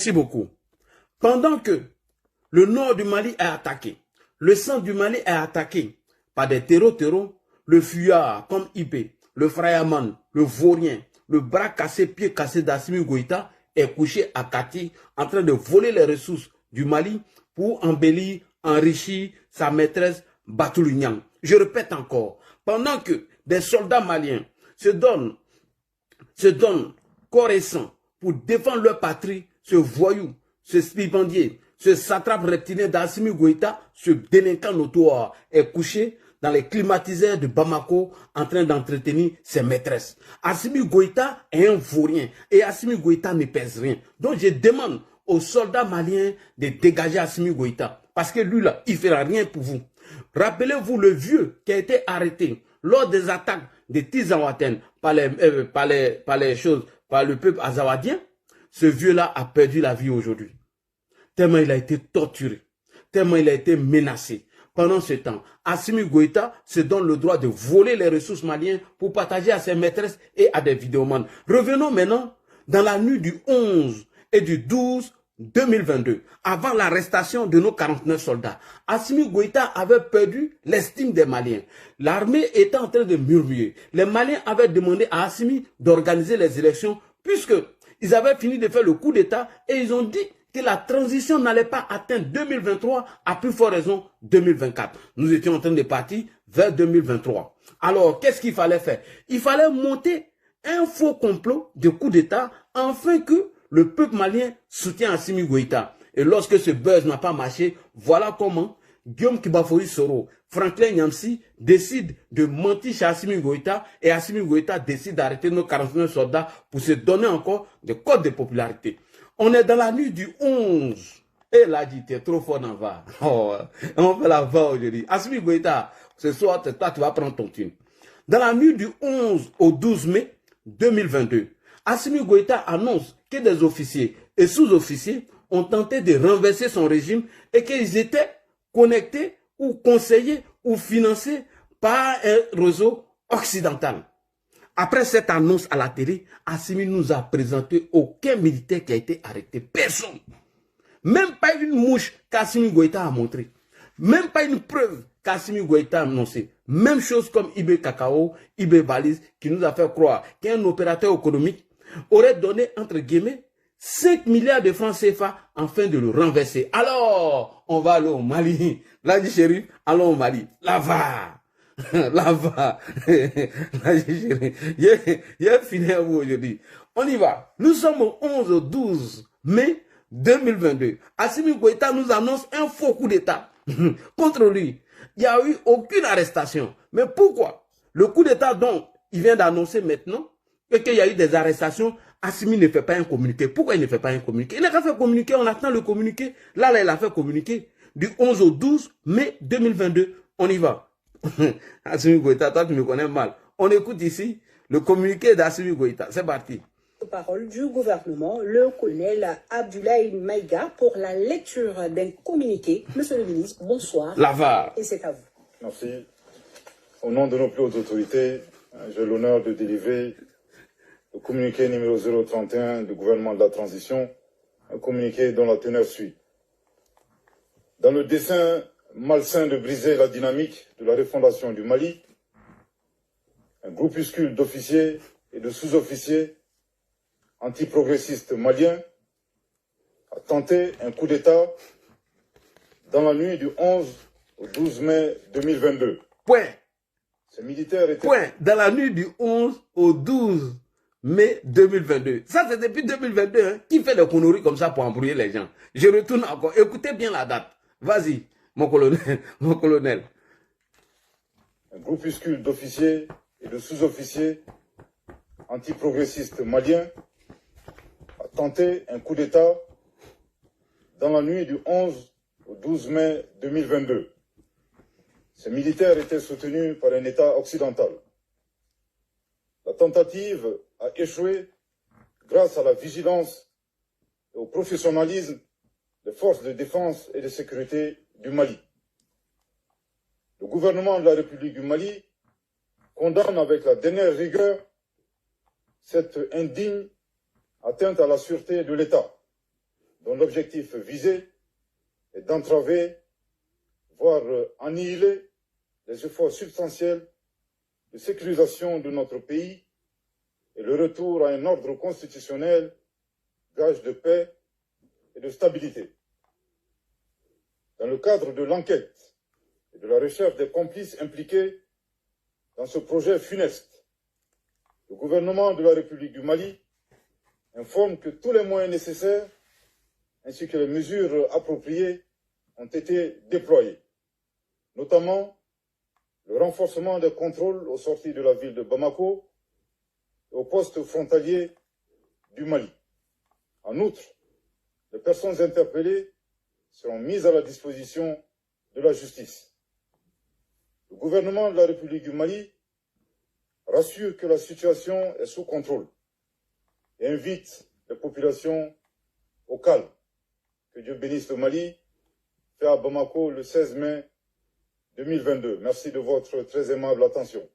Merci beaucoup. Pendant que le nord du Mali est attaqué, le centre du Mali est attaqué par des terreaux, le fuyard comme Ibé, le Frayaman, le Vaurien, le bras cassé, pied cassé d'Assimi Goïta est couché à Kati en train de voler les ressources du Mali pour embellir, enrichir sa maîtresse Batoulou Niang. Je répète encore, pendant que des soldats maliens se donnent corps et sang pour défendre leur patrie, ce voyou, ce stipendier, ce satrape reptilien d'Assimi Goïta, ce délinquant notoire, est couché dans les climatiseurs de Bamako en train d'entretenir ses maîtresses. Assimi Goïta est un vaurien et Assimi Goïta ne pèse rien. Donc je demande aux soldats maliens de dégager Assimi Goïta parce que lui là, il ne fera rien pour vous. Rappelez-vous le vieux qui a été arrêté lors des attaques de Tizawaten par le peuple azawadien. Ce vieux-là a perdu la vie aujourd'hui. Tellement il a été torturé, tellement il a été menacé. Pendant ce temps, Assimi Goïta se donne le droit de voler les ressources maliennes pour partager à ses maîtresses et à des vidéomans. Revenons maintenant dans la nuit du 11 et du 12 2022, avant l'arrestation de nos 49 soldats. Assimi Goïta avait perdu l'estime des Maliens. L'armée était en train de murmurer. Les Maliens avaient demandé à Assimi d'organiser les élections puisqu'ils avaient fini de faire le coup d'État et ils ont dit que la transition n'allait pas atteindre 2023, à plus forte raison 2024. Nous étions en train de partir vers 2023. Alors, qu'est-ce qu'il fallait faire? Il fallait monter un faux complot de coup d'État afin que le peuple malien soutienne Assimi Goïta. Et lorsque ce buzz n'a pas marché, voilà comment Guillaume Kibafouri Soro, Franklin Nyamsi décide de mentir chez Assimi Goïta et Assimi Goïta décide d'arrêter nos 49 soldats pour se donner encore des codes de popularité. On est dans la nuit du 11. Et là, dit, t'es trop fort dans VAR. Oh, on fait la VAR aujourd'hui. Assimi Goïta, ce soir, toi, tu vas prendre ton thune. Dans la nuit du 11 au 12 mai 2022, Assimi Goïta annonce que des officiers et sous-officiers ont tenté de renverser son régime et qu'ils étaient connectés ou conseillés ou financés par un réseau occidental. Après cette annonce à la télé, Assimi nous a présenté aucun militaire qui a été arrêté. Personne. Même pas une mouche qu'Assimi Goïta a montré. Même pas une preuve qu'Assimi Goïta a annoncé. Même chose comme Ibé Cacao, Ibé Valise, qui nous a fait croire qu'un opérateur économique aurait donné, entre guillemets, 5 milliards de francs CFA afin de le renverser. Alors, on va aller au Mali. Là, dit chéri, allons au Mali. Là-bas. Là-bas. Là, dit chéri. Il y a fini à vous aujourd'hui. On y va. Nous sommes au 11 au 12 mai 2022. Assimi Goïta nous annonce un faux coup d'État contre lui. Il n'y a eu aucune arrestation. Mais pourquoi? Le coup d'État dont il vient d'annoncer maintenant et qu'il y a eu des arrestations, Assimi ne fait pas un communiqué. Pourquoi il ne fait pas un communiqué? Il n'a qu'à faire communiquer, on attend le communiqué. Là, il a fait communiqué du 11 au 12 mai 2022. On y va. Assimi Goïta, toi tu me connais mal. On écoute ici le communiqué d'Assimi Goïta. C'est parti. Parole du gouvernement, le colonel Abdoulaye Maïga, pour la lecture d'un communiqué. Monsieur le ministre, bonsoir. Lavar. Et c'est à vous. Merci. Au nom de nos plus hautes autorités, j'ai l'honneur de délivrer le communiqué numéro 031 du gouvernement de la transition, un communiqué dont la teneur suit. Dans le dessein malsain de briser la dynamique de la refondation du Mali, un groupuscule d'officiers et de sous-officiers antiprogressistes maliens a tenté un coup d'État dans la nuit du 11 au 12 mai 2022. Point. Ces militaires étaient... Point. Dans la nuit du 11 au 12 mai 2022. Ça, c'est depuis 2022. Hein. Qui fait des conneries comme ça pour embrouiller les gens? Je retourne encore. Écoutez bien la date. Vas-y, mon colonel. Mon colonel. Un groupuscule d'officiers et de sous-officiers antiprogressistes maliens a tenté un coup d'État dans la nuit du 11 au 12 mai 2022. Ces militaires étaient soutenus par un État occidental. La tentative a échoué grâce à la vigilance et au professionnalisme des forces de défense et de sécurité du Mali. Le gouvernement de la République du Mali condamne avec la dernière rigueur cette indigne atteinte à la sûreté de l'État. dont l'objectif visé est d'entraver, voire annihiler les efforts substantiels de sécurisation de notre pays et le retour à un ordre constitutionnel, gage de paix et de stabilité. Dans le cadre de l'enquête et de la recherche des complices impliqués dans ce projet funeste, le gouvernement de la République du Mali informe que tous les moyens nécessaires ainsi que les mesures appropriées ont été déployés, notamment le renforcement des contrôles aux sorties de la ville de Bamako et aux postes frontaliers du Mali. En outre, les personnes interpellées seront mises à la disposition de la justice. Le gouvernement de la République du Mali rassure que la situation est sous contrôle et invite les populations au calme. Que Dieu bénisse le Mali, fait à Bamako le 16 mai 2022. Merci de votre très aimable attention.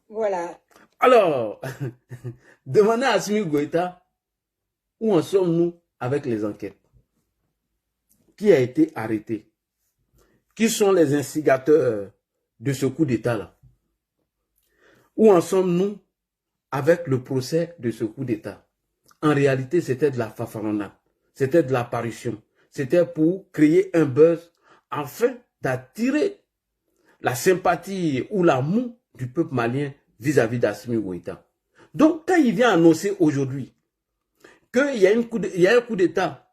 Voilà. Alors, demandez à Assimi Goïta où en sommes-nous avec les enquêtes. Qui a été arrêté? Qui sont les instigateurs de ce coup d'État-là? Où en sommes-nous avec le procès de ce coup d'État? En réalité, c'était de la fanfaronnade. C'était de l'apparition. C'était pour créer un buzz afin d'attirer la sympathie ou l'amour du peuple malien vis-à-vis d'Assimi Goïta. Donc, quand il vient annoncer aujourd'hui qu'il y a un coup d'État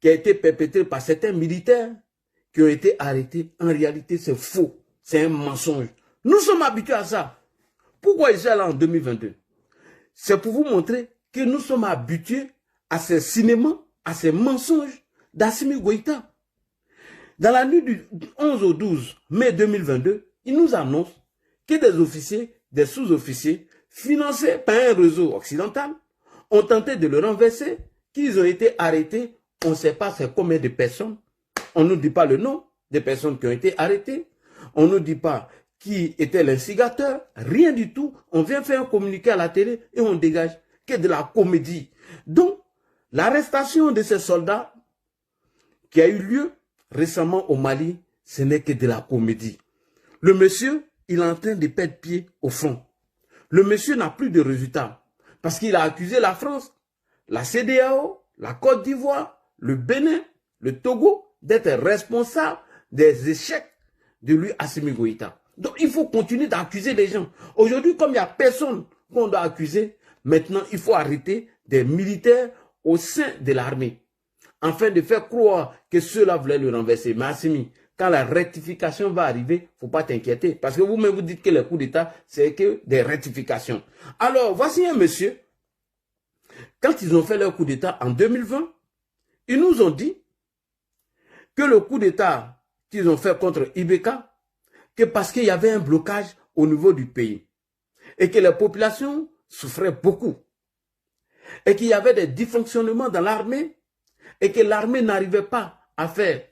qui a été perpétré par certains militaires qui ont été arrêtés, en réalité, c'est faux. C'est un mensonge. Nous sommes habitués à ça. Pourquoi ils sont là en 2022? C'est pour vous montrer que nous sommes habitués à ces cinémas, à ces mensonges d'Assimi Goïta. Dans la nuit du 11 au 12 mai 2022, il nous annonce que des officiers, des sous-officiers, financés par un réseau occidental, ont tenté de le renverser, qu'ils ont été arrêtés. On ne sait pas c'est combien de personnes. On ne nous dit pas le nom des personnes qui ont été arrêtées. On ne nous dit pas qui était l'instigateur. Rien du tout. On vient faire un communiqué à la télé et on dégage que de la comédie. Donc, l'arrestation de ces soldats qui a eu lieu récemment au Mali, ce n'est que de la comédie. Le monsieur, il est en train de perdre pied au front. Le monsieur n'a plus de résultats parce qu'il a accusé la France, la CEDEAO, la Côte d'Ivoire, le Bénin, le Togo d'être responsables des échecs de lui, Assimi Goïta. Donc il faut continuer d'accuser les gens. Aujourd'hui, comme il n'y a personne qu'on doit accuser, maintenant il faut arrêter des militaires au sein de l'armée, afin de faire croire que ceux-là voulaient le renverser. Mais Assimi, quand la rectification va arriver, il ne faut pas t'inquiéter. Parce que vous-même vous dites que les coups d'État, c'est que des rectifications. Alors, voici un monsieur, quand ils ont fait leur coup d'État en 2020, ils nous ont dit que le coup d'État qu'ils ont fait contre Ibeka, que parce qu'il y avait un blocage au niveau du pays, et que les populations souffraient beaucoup, et qu'il y avait des dysfonctionnements dans l'armée, et que l'armée n'arrivait pas à faire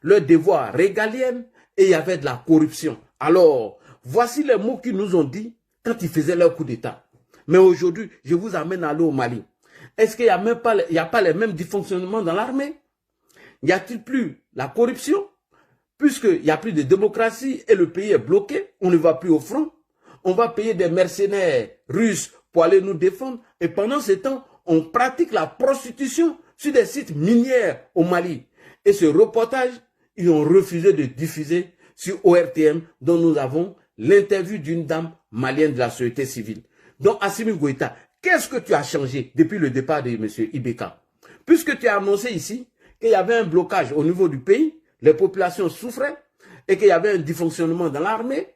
leur devoir régalien, et il y avait de la corruption. Alors, voici les mots qu'ils nous ont dit quand ils faisaient leur coup d'État. Mais aujourd'hui, je vous amène à aller au Mali. Est-ce qu'il n'y a pas les mêmes dysfonctionnements dans l'armée? Y a-t-il plus la corruption? Puisqu'il n'y a plus de démocratie et le pays est bloqué, on ne va plus au front. On va payer des mercenaires russes pour aller nous défendre. Et pendant ce temps, on pratique la prostitution sur des sites miniers au Mali. Et ce reportage, ils ont refusé de diffuser sur ORTM, dont nous avons l'interview d'une dame malienne de la société civile. Donc, Assimi Goïta, qu'est-ce que tu as changé depuis le départ de M. Ibeka? Puisque tu as annoncé ici qu'il y avait un blocage au niveau du pays, les populations souffraient, et qu'il y avait un dysfonctionnement dans l'armée,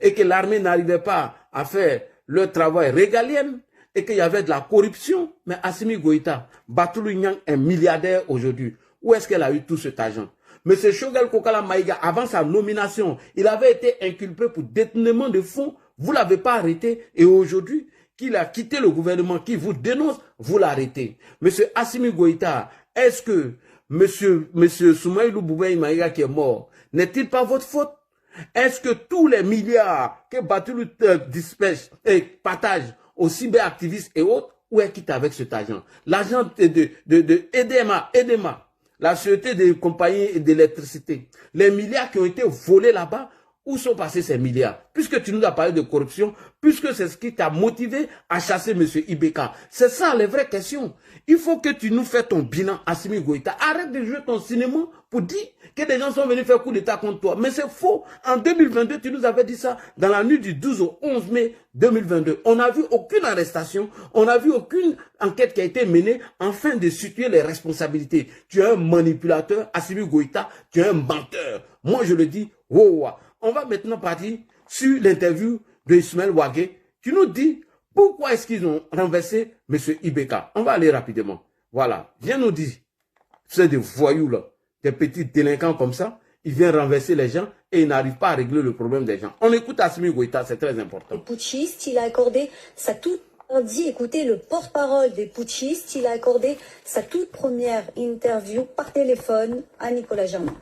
et que l'armée n'arrivait pas à faire leur travail régalien, et qu'il y avait de la corruption. Mais Assimi Goïta, Batoulou Nyang est milliardaire aujourd'hui. Où est-ce qu'elle a eu tout cet argent? M. Choguel Kokala Maïga, avant sa nomination, il avait été inculpé pour détournement de fonds. Vous ne l'avez pas arrêté. Et aujourd'hui, qu'il a quitté le gouvernement qui vous dénonce, vous l'arrêtez. M. Assimi Goïta, est-ce que M. Soumaïlou Boubaï Maïga qui est mort, n'est-il pas votre faute? Est-ce que tous les milliards que Batoulou disperse et partage aux cyberactivistes et autres, où est-ce qu'il est avec cet argent? L'argent de EDEMA, la Société des compagnies d'électricité. Les milliards qui ont été volés là-bas, où sont passés ces milliards? Puisque tu nous as parlé de corruption, puisque c'est ce qui t'a motivé à chasser M. Ibeka. C'est ça les vraies questions. Il faut que tu nous fasses ton bilan, Assimi Goïta. Arrête de jouer ton cinéma pour dire que des gens sont venus faire coup d'état contre toi. Mais c'est faux. En 2022, tu nous avais dit ça dans la nuit du 12 au 11 mai 2022. On n'a vu aucune arrestation, on n'a vu aucune enquête qui a été menée afin de situer les responsabilités. Tu es un manipulateur, Assimi Goïta, tu es un menteur. Moi, je le dis, wow. On va maintenant partir sur l'interview de Ismaël Ouagué qui nous dit pourquoi est-ce qu'ils ont renversé M. Ibeka. On va aller rapidement. Voilà, viens nous dire. C'est des voyous là, des petits délinquants comme ça, ils viennent renverser les gens et ils n'arrivent pas à régler le problème des gens. On écoute Assimi Goïta, c'est très important. Le putschiste, il a accordé sa toute... On dit, écoutez, le porte-parole des putschistes, il a accordé sa toute première interview par téléphone à Nicolas Germain.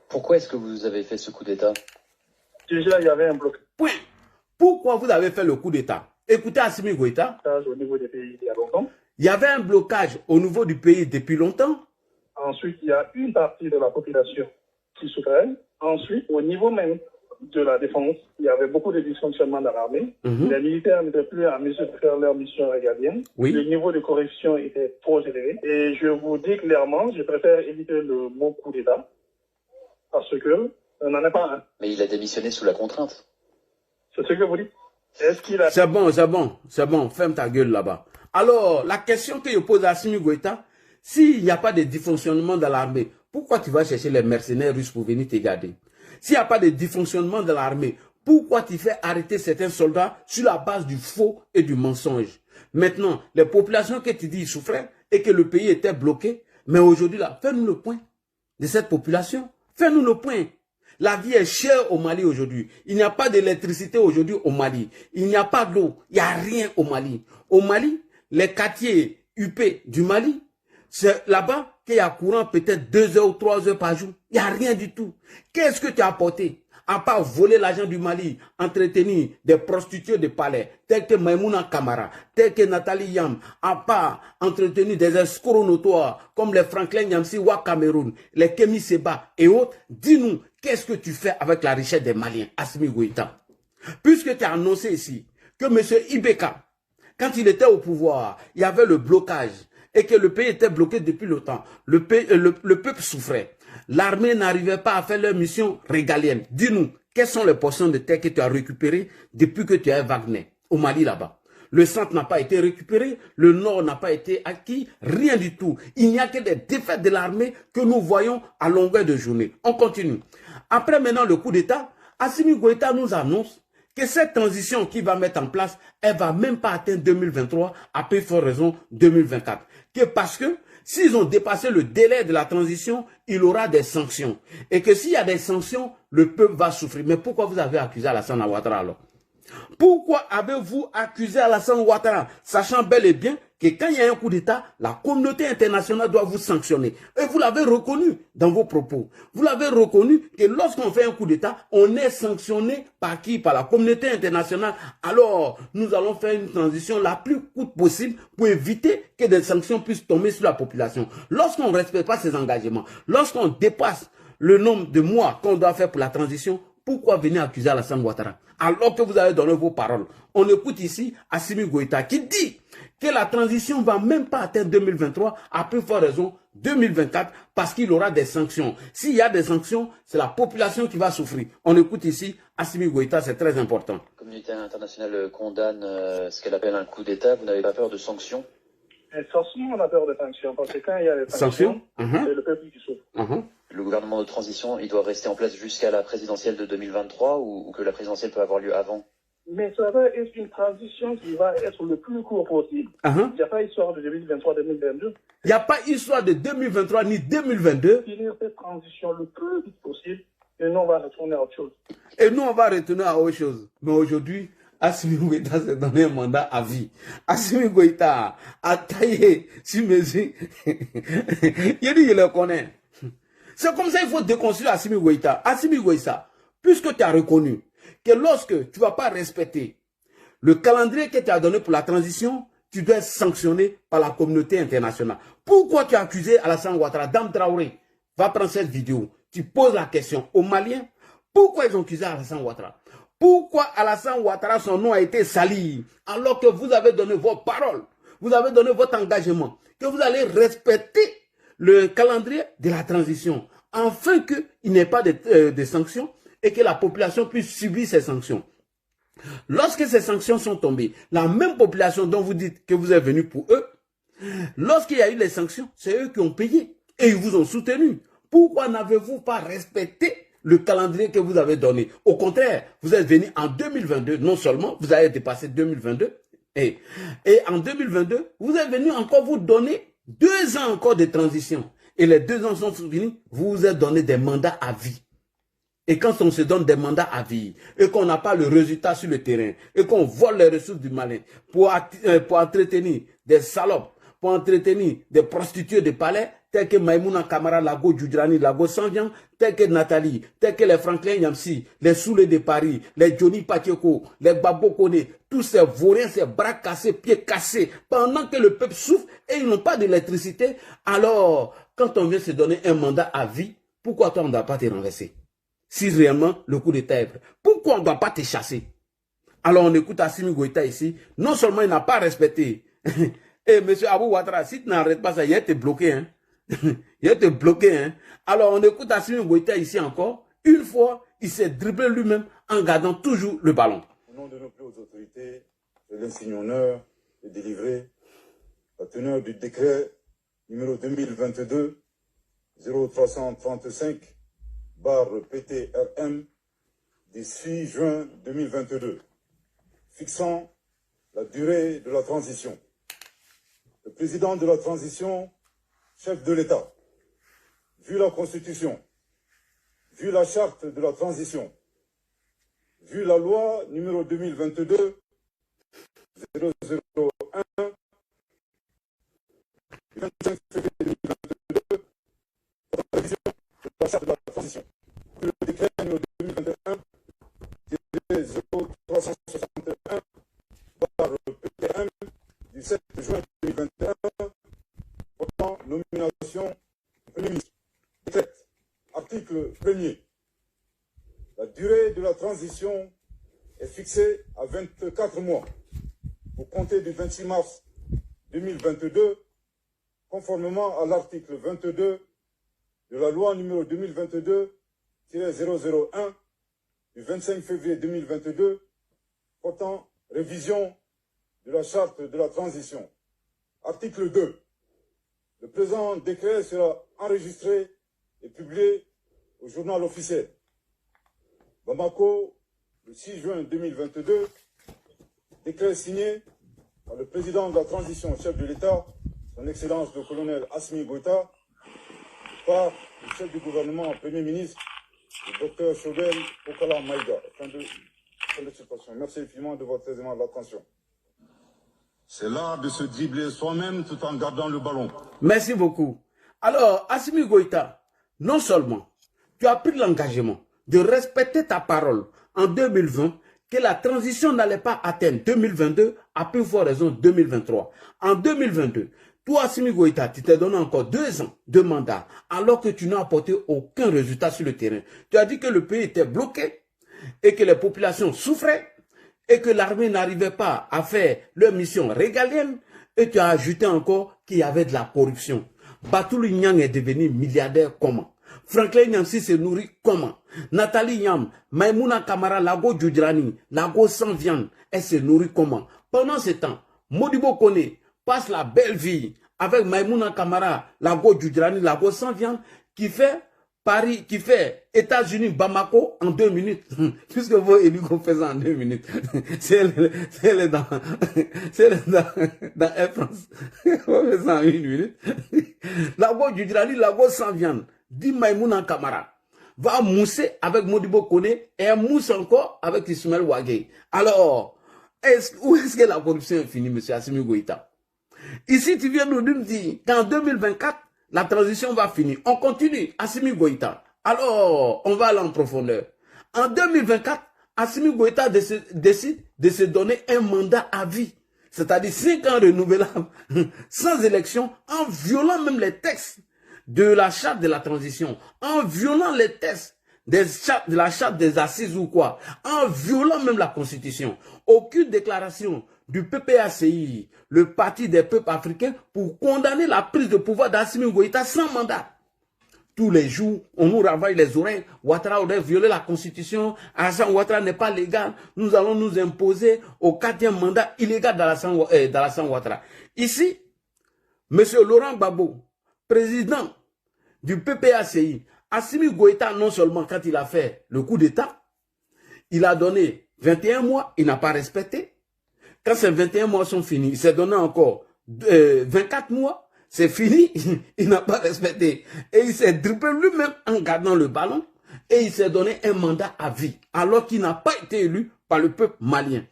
Pourquoi est-ce que vous avez fait ce coup d'État? Déjà, il y avait un blocage Point. Pourquoi vous avez fait le coup d'État? Écoutez Assimi Goïta. au niveau des pays il y a longtemps. Il y avait un blocage au niveau du pays depuis longtemps. Ensuite, il y a une partie de la population qui souffrait. Ensuite, au niveau même de la défense, il y avait beaucoup de dysfonctionnements dans l'armée. Les militaires n'étaient plus en mesure de faire leur mission régalienne. Oui. Le niveau de corruption était trop élevé. Et je vous dis clairement, je préfère éviter le mot coup d'État parce que on n'en est pas un. Mais il a démissionné sous la contrainte. C'est ce que vous dites. Est-ce qu'il a... C'est bon, ferme ta gueule là-bas. Alors, la question que je pose à Assimi Goïta, s'il n'y a pas de dysfonctionnement dans l'armée, pourquoi tu vas chercher les mercenaires russes pour venir te garder? S'il n'y a pas de dysfonctionnement dans l'armée, pourquoi tu fais arrêter certains soldats sur la base du faux et du mensonge? Maintenant, les populations que tu dis souffraient et que le pays était bloqué, mais aujourd'hui là, fais-nous le point de cette population. Fais-nous le point. La vie est chère au Mali aujourd'hui. Il n'y a pas d'électricité aujourd'hui au Mali. Il n'y a pas d'eau. Il n'y a rien au Mali. Au Mali, les quartiers UP du Mali, c'est là-bas qu'il y a courant peut-être 2 heures ou 3 heures par jour. Il n'y a rien du tout. Qu'est-ce que tu as apporté? À part voler l'argent du Mali, entretenir des prostituées de palais, telles que Maïmouna Kamara, telles que Nathalie Yam, à part entretenir des escrocs notoires comme les Franklin Yamsi Wa Cameroun, les Kemi Seba et autres, dis-nous, qu'est-ce que tu fais avec la richesse des Maliens, Assimi Goïta? Puisque tu as annoncé ici que M. Ibeka, quand il était au pouvoir, il y avait le blocage et que le pays était bloqué depuis longtemps. Le peuple souffrait. L'armée n'arrivait pas à faire leur mission régalienne. Dis-nous, quelles sont les portions de terre que tu as récupérées depuis que tu es Wagner, au Mali là-bas? Le centre n'a pas été récupéré, le nord n'a pas été acquis, rien du tout. Il n'y a que des défaites de l'armée que nous voyons à longueur de journée. On continue. Après maintenant le coup d'État, Assimi Goïta nous annonce que cette transition qu'il va mettre en place, elle ne va même pas atteindre 2023, à plus forte raison 2024. Que parce que s'ils ont dépassé le délai de la transition, il y aura des sanctions. Et que s'il y a des sanctions, le peuple va souffrir. Mais pourquoi vous avez accusé Alassane Ouattara alors? Pourquoi avez-vous accusé Alassane Ouattara, sachant bel et bien que quand il y a un coup d'État, la communauté internationale doit vous sanctionner. Et vous l'avez reconnu dans vos propos. Vous l'avez reconnu que lorsqu'on fait un coup d'État, on est sanctionné par qui? Par la communauté internationale. Alors, nous allons faire une transition la plus courte possible pour éviter que des sanctions puissent tomber sur la population. Lorsqu'on ne respecte pas ces engagements, lorsqu'on dépasse le nombre de mois qu'on doit faire pour la transition, pourquoi venir accuser Alassane Ouattara alors que vous avez donné vos paroles? On écoute ici Assimi Goïta qui dit que la transition ne va même pas atteindre 2023, à plus forte raison 2024, parce qu'il y aura des sanctions. S'il y a des sanctions, c'est la population qui va souffrir. On écoute ici Assimi Goïta, c'est très important. La communauté internationale condamne ce qu'elle appelle un coup d'État. Vous n'avez pas peur de sanctions? Forcément, on a peur de sanctions, parce que quand il y a des sanctions, c'est le peuple qui souffre. Le gouvernement de transition, il doit rester en place jusqu'à la présidentielle de 2023 ou que la présidentielle peut avoir lieu avant? Mais ça va être une transition qui va être le plus court possible. Il n'y a pas histoire de 2023-2022. Il n'y a pas histoire de 2023 ni 2022. Finir cette transition le plus vite possible et nous on va retourner à autre chose. Et nous on va retourner à autre chose. Mais aujourd'hui, Assimi Goïta s'est donné un mandat à vie. Assimi Goïta a taillé sur mesure. Il dit, je le connais. C'est comme ça qu'il faut déconstruire Assimi Goïta. Assimi Goïta, puisque tu as reconnu que lorsque tu ne vas pas respecter le calendrier que tu as donné pour la transition, tu dois être sanctionné par la communauté internationale. Pourquoi tu as accusé Alassane Ouattara? Dame Traoré, va prendre cette vidéo. Tu poses la question aux Maliens. Pourquoi ils ont accusé Alassane Ouattara? Pourquoi Alassane Ouattara, son nom a été sali alors que vous avez donné vos paroles, vous avez donné votre engagement, que vous allez respecter le calendrier de la transition afin qu'il n'y ait pas de sanctions et que la population puisse subir ces sanctions. Lorsque ces sanctions sont tombées, la même population dont vous dites que vous êtes venu pour eux, lorsqu'il y a eu les sanctions, c'est eux qui ont payé et ils vous ont soutenu. Pourquoi n'avez-vous pas respecté le calendrier que vous avez donné? Au contraire, vous êtes venu en 2022, non seulement vous avez dépassé 2022, et en 2022, vous êtes venu encore vous donner 2 ans encore de transition. Et les 2 ans sont finis, vous vous êtes donné des mandats à vie. Et quand on se donne des mandats à vie, et qu'on n'a pas le résultat sur le terrain, et qu'on vole les ressources du malin pour entretenir des salopes, pour entretenir des prostituées de palais, tels que Maïmouna Kamara, Lago Djoudrani, Lago Sanvian, tels que Nathalie, tels que les Franklin Yamsi, les Soulé de Paris, les Johnny Patieko, les Babo Kone, tous ces vauriens, ces bras cassés, pieds cassés, pendant que le peuple souffre et ils n'ont pas d'électricité. Alors, quand on vient se donner un mandat à vie, pourquoi toi on ne doit pas te renverser? Si réellement le coup d'État est prêt, pourquoi on ne doit pas te chasser? Alors on écoute Assimi Goïta ici, non seulement il n'a pas respecté, et monsieur Abou Ouattara, si tu n'arrêtes pas ça, il va te bloquer, hein. Il va te bloquer, hein. Alors on écoute Assimi Goïta ici encore, une fois, il s'est dribblé lui-même en gardant toujours le ballon. Au nom de nos plus hautes autorités, j'ai l'insigne honneur de délivrer la teneur du décret numéro 2022-0335/PTRM du 6 juin 2022, fixant la durée de la transition. Le président de la transition, chef de l'État, vu la Constitution, vu la charte de la transition, vu la loi numéro 2022-001 du 25 février 2022 pour la révision de la charte de la transition, vu le décret numéro 2021-0361 par le PTM du 7 juin 2021 portant nomination du Premier ministre. Décret. Article 1er. La durée de la transition est fixée à 24 mois pour compter du 26 mars 2022, conformément à l'article 22 de la loi numéro 2022-001 du 25 février 2022 portant révision de la charte de la transition. Article 2. Le présent décret sera enregistré et publié au journal officiel. Bamako, le 6 juin 2022, décret signé par le président de la transition, chef de l'État, son Excellence le colonel Assimi Goïta, par le chef du gouvernement, Premier ministre, le docteur Chobel Okala Maïga. Fin de citation. Merci infiniment de votre aisément d'attention. C'est l'art de se dribbler soi-même tout en gardant le ballon. Merci beaucoup. Alors, Assimi Goïta, non seulement tu as pris l'engagement de respecter ta parole en 2020, que la transition n'allait pas atteindre 2022, à plus forte raison 2023. En 2022, toi, Assimi Goïta, tu t'es donné encore 2 ans de mandat, alors que tu n'as apporté aucun résultat sur le terrain. Tu as dit que le pays était bloqué et que les populations souffraient et que l'armée n'arrivait pas à faire leur mission régalienne, et tu as ajouté encore qu'il y avait de la corruption. Batoulou Nyang est devenu milliardaire comment? Franklin Yamsi se nourrit comment? Nathalie Yam, Maïmouna Kamara, Lago Djoudrani, Lago sans viande, elle se nourrit comment? Pendant ce temps, Modibo Kone passe la belle vie avec Maïmouna Kamara, Lago Djoudrani, Lago sans viande, qui fait Paris, qui fait États-Unis, Bamako en 2 minutes. Puisque vos élus qu'on faisait en 2 minutes. C'est dans Air France. On fait ça en 1 minute. Lago Djoudrani, Lago sans viande. Dit Maïmouna Kamara va mousser avec Modibo Kone et elle mousse encore avec Ismaël Ouagé. Alors, où est-ce que la corruption est finie, M. Assimi Goïta? Ici, tu viens nous dire qu'en 2024, la transition va finir. On continue, Assimi Goïta. Alors, on va aller en profondeur. En 2024, Assimi Goïta décide de se donner un mandat à vie. c'est-à-dire 5 ans renouvelables, sans élection, en violant même les textes de la charte de la transition, en violant les textes de la charte des assises ou quoi, en violant même la constitution. Aucune déclaration du PPACI, le Parti des peuples africains, pour condamner la prise de pouvoir d'Assimi Goïta sans mandat. Tous les jours, on nous ravaille les oreilles. Ouattara aurait violé la constitution. Alassane Ouattara n'est pas légal. Nous allons nous imposer au 4e mandat illégal d'Alassane Ouattara. Ici, M. Laurent Gbagbo, président du PPACI, Assimi Goïta, non seulement quand il a fait le coup d'État, il a donné 21 mois, il n'a pas respecté. Quand ces 21 mois sont finis, il s'est donné encore 24 mois. C'est fini, il n'a pas respecté. Et il s'est dribbé lui-même en gardant le ballon. Et il s'est donné un mandat à vie, alors qu'il n'a pas été élu par le peuple malien.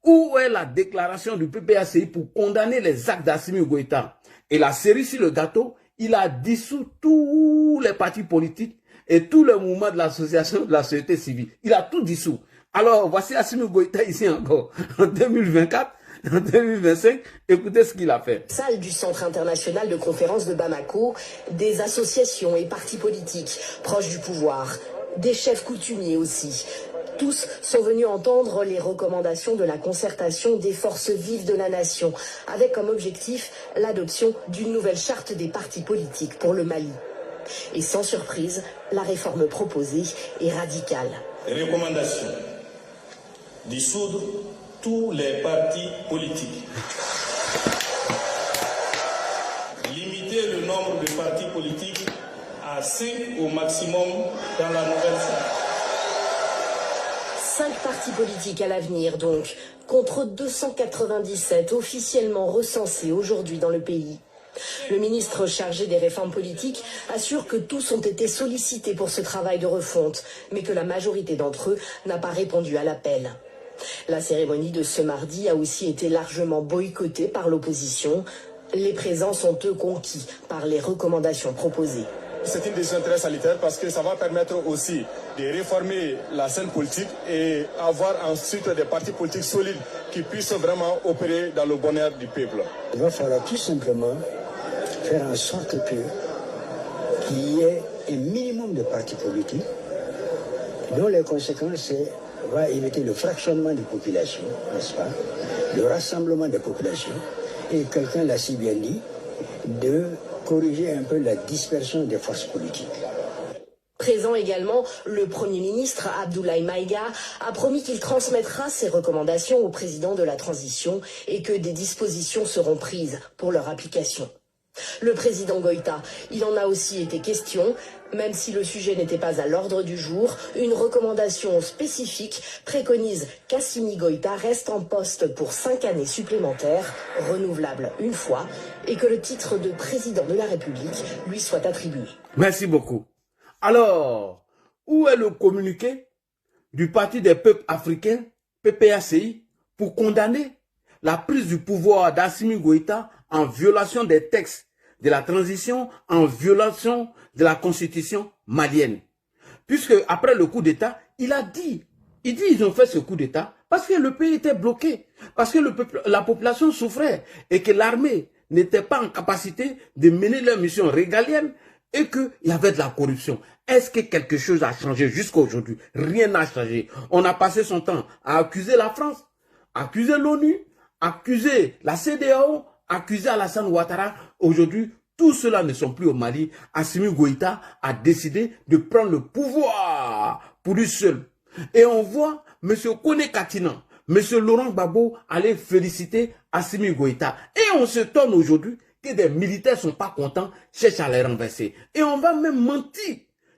Où est la déclaration du PPACI pour condamner les actes d'Assimi Goïta? Et la cerise sur le gâteau, il a dissous tous les partis politiques et tous les mouvements de l'association de la société civile. Il a tout dissous. Alors, voici Assimi Goïta ici encore, en 2024. En 2025, écoutez ce qu'il a fait. Salle du Centre international de conférences de Bamako, des associations et partis politiques proches du pouvoir, des chefs coutumiers aussi. Tous sont venus entendre les recommandations de la concertation des forces vives de la nation, avec comme objectif l'adoption d'une nouvelle charte des partis politiques pour le Mali. Et sans surprise, la réforme proposée est radicale. Recommandation: dissoudre tous les partis politiques. Limiter le nombre de partis politiques à 5 au maximum dans la nouvelle charte. 5 partis politiques à l'avenir donc, contre 297 officiellement recensés aujourd'hui dans le pays. Le ministre chargé des réformes politiques assure que tous ont été sollicités pour ce travail de refonte, mais que la majorité d'entre eux n'a pas répondu à l'appel. La cérémonie de ce mardi a aussi été largement boycottée par l'opposition. Les présents sont eux conquis par les recommandations proposées. C'est une décision très salutaire parce que ça va permettre aussi de réformer la scène politique et avoir ensuite des partis politiques solides qui puissent vraiment opérer dans le bonheur du peuple. Il va falloir tout simplement faire en sorte qu'il y ait un minimum de partis politiques dont les conséquences va éviter le fractionnement des populations, n'est-ce pas, le rassemblement des populations, et quelqu'un l'a si bien dit, de corriger un peu la dispersion des forces politiques. Présent également, le Premier ministre Abdoulaye Maïga a promis qu'il transmettra ses recommandations au président de la transition et que des dispositions seront prises pour leur application. Le président Goïta, il en a aussi été question, même si le sujet n'était pas à l'ordre du jour, une recommandation spécifique préconise qu'Assimi Goïta reste en poste pour 5 années supplémentaires, renouvelables une fois, et que le titre de président de la République lui soit attribué. Merci beaucoup. Alors, où est le communiqué du Parti des peuples africains, PPACI, pour condamner la prise du pouvoir d'Assimi Goïta en violation des textes de la transition, en violation de la constitution malienne? Puisque après le coup d'État, il dit ils ont fait ce coup d'État parce que le pays était bloqué, parce que la population souffrait et que l'armée n'était pas en capacité de mener leur mission régalienne et qu'il y avait de la corruption. Est-ce que quelque chose a changé jusqu'à aujourd'hui? Rien n'a changé. On a passé son temps à accuser la France, accuser l'ONU, accuser la CEDEAO, accuser Alassane Ouattara. Aujourd'hui, tous ceux-là ne sont plus au Mali. Assimi Goïta a décidé de prendre le pouvoir pour lui seul. Et on voit M. Kone Katina, M. Laurent Gbagbo aller féliciter Assimi Goïta. Et on se tourne aujourd'hui que des militaires ne sont pas contents, cherchent à les renverser. Et on va même mentir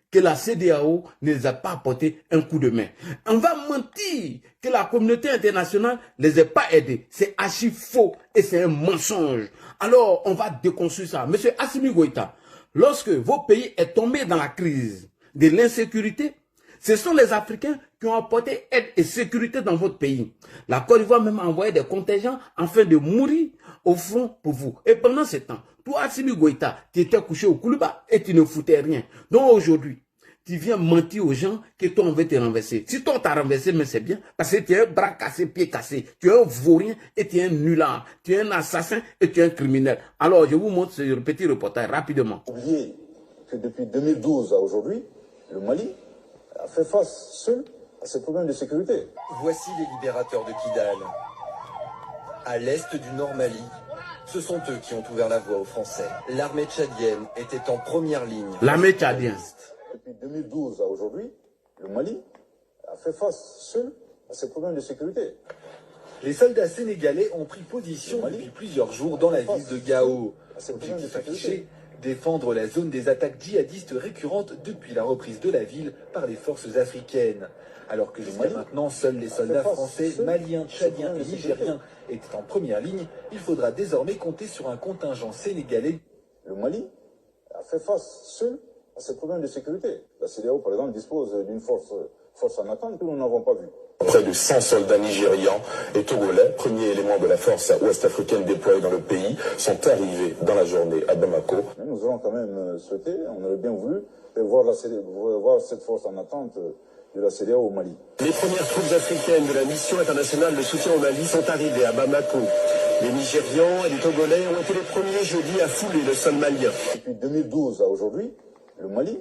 que la CEDEAO ne les a pas apporté un coup de main. On va mentir que la communauté internationale ne les a pas aidés. C'est archi faux et c'est un mensonge. Alors, on va déconstruire ça. Monsieur Assimi Goïta, lorsque vos pays est tombé dans la crise de l'insécurité, ce sont les Africains qui ont apporté aide et sécurité dans votre pays. La Côte d'Ivoire même a envoyé des contingents afin de mourir au front pour vous. Et pendant ce temps, toi, Assimi Goïta, tu étais couché au Koulouba et tu ne foutais rien. Donc aujourd'hui, tu viens mentir aux gens que toi, on veut te renverser. Si toi, on t'a renversé, mais c'est bien. Parce que tu es un bras cassé, pied cassé. Tu es un vaurien et tu es un nulard. Tu es un assassin et tu es un criminel. Alors, je vous montre ce petit reportage rapidement. Oubliez que depuis 2012 à aujourd'hui, le Mali a fait face seul à ces problèmes de sécurité. Voici les libérateurs de Kidal. À l'est du Nord Mali, ce sont eux qui ont ouvert la voie aux Français. L'armée tchadienne était en première ligne. L'armée tchadienne. Depuis 2012 à aujourd'hui, le Mali a fait face seul à ces problèmes de sécurité. Les soldats sénégalais ont pris position depuis plusieurs jours dans la ville de Gao. Objectif affiché, défendre la zone des attaques djihadistes récurrentes depuis la reprise de la ville par les forces africaines. Alors que jusqu'à maintenant, seuls les soldats français, maliens, tchadiens et nigériens étaient en première ligne, il faudra désormais compter sur un contingent sénégalais. Le Mali a fait face seul à ces problèmes de sécurité. La CEDEAO, par exemple, dispose d'une force en attente que nous n'avons pas vue. Près de 100 soldats nigérians et togolais, premier élément de la force ouest-africaine déployée dans le pays, sont arrivés dans la journée à Bamako. Mais nous aurons quand même souhaité, on aurait bien voulu, voir cette force en attente de la CEDEAO au Mali. Les premières troupes africaines de la mission internationale de soutien au Mali sont arrivées à Bamako. Les Nigérians et les Togolais ont été les premiers jeudi à fouler le sol malien. Depuis 2012 à aujourd'hui, le Mali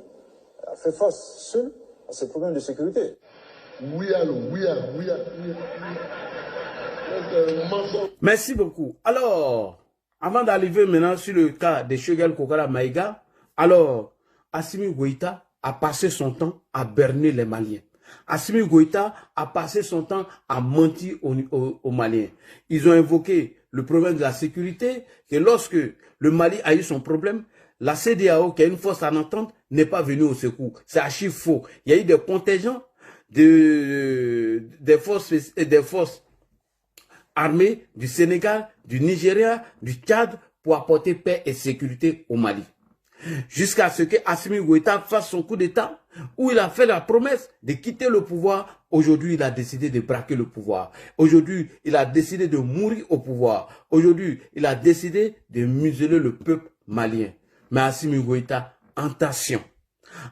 a fait face seul à ces problèmes de sécurité. Merci beaucoup. Alors, avant d'arriver maintenant sur le cas de Choguel Kokala Maïga, alors, Assimi Goïta a passé son temps à berner les Maliens. Assimi Goïta a passé son temps à mentir aux Maliens. Ils ont invoqué le problème de la sécurité, que lorsque le Mali a eu son problème, la CEDEAO, qui a une force en entente, n'est pas venue au secours. C'est archi faux. Il y a eu des contingents des forces armées du Sénégal, du Nigeria, du Tchad pour apporter paix et sécurité au Mali. Jusqu'à ce que Assimi Goïta fasse son coup d'État où il a fait la promesse de quitter le pouvoir. Aujourd'hui, il a décidé de braquer le pouvoir. Aujourd'hui, il a décidé de mourir au pouvoir. Aujourd'hui, il a décidé de museler le peuple malien. Mais Assimi Goïta, attention,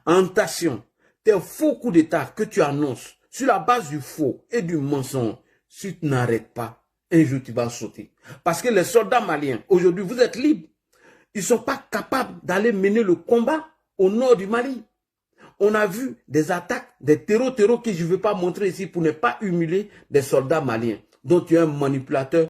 attention. Tes faux coups d'État que tu annonces sur la base du faux et du mensonge, si tu n'arrêtes pas, un jour tu vas sauter. Parce que les soldats maliens, aujourd'hui, vous êtes libres. Ils ne sont pas capables d'aller mener le combat au nord du Mali. On a vu des attaques, des terreaux que je ne veux pas montrer ici pour ne pas humilier des soldats maliens, dont tu es un manipulateur.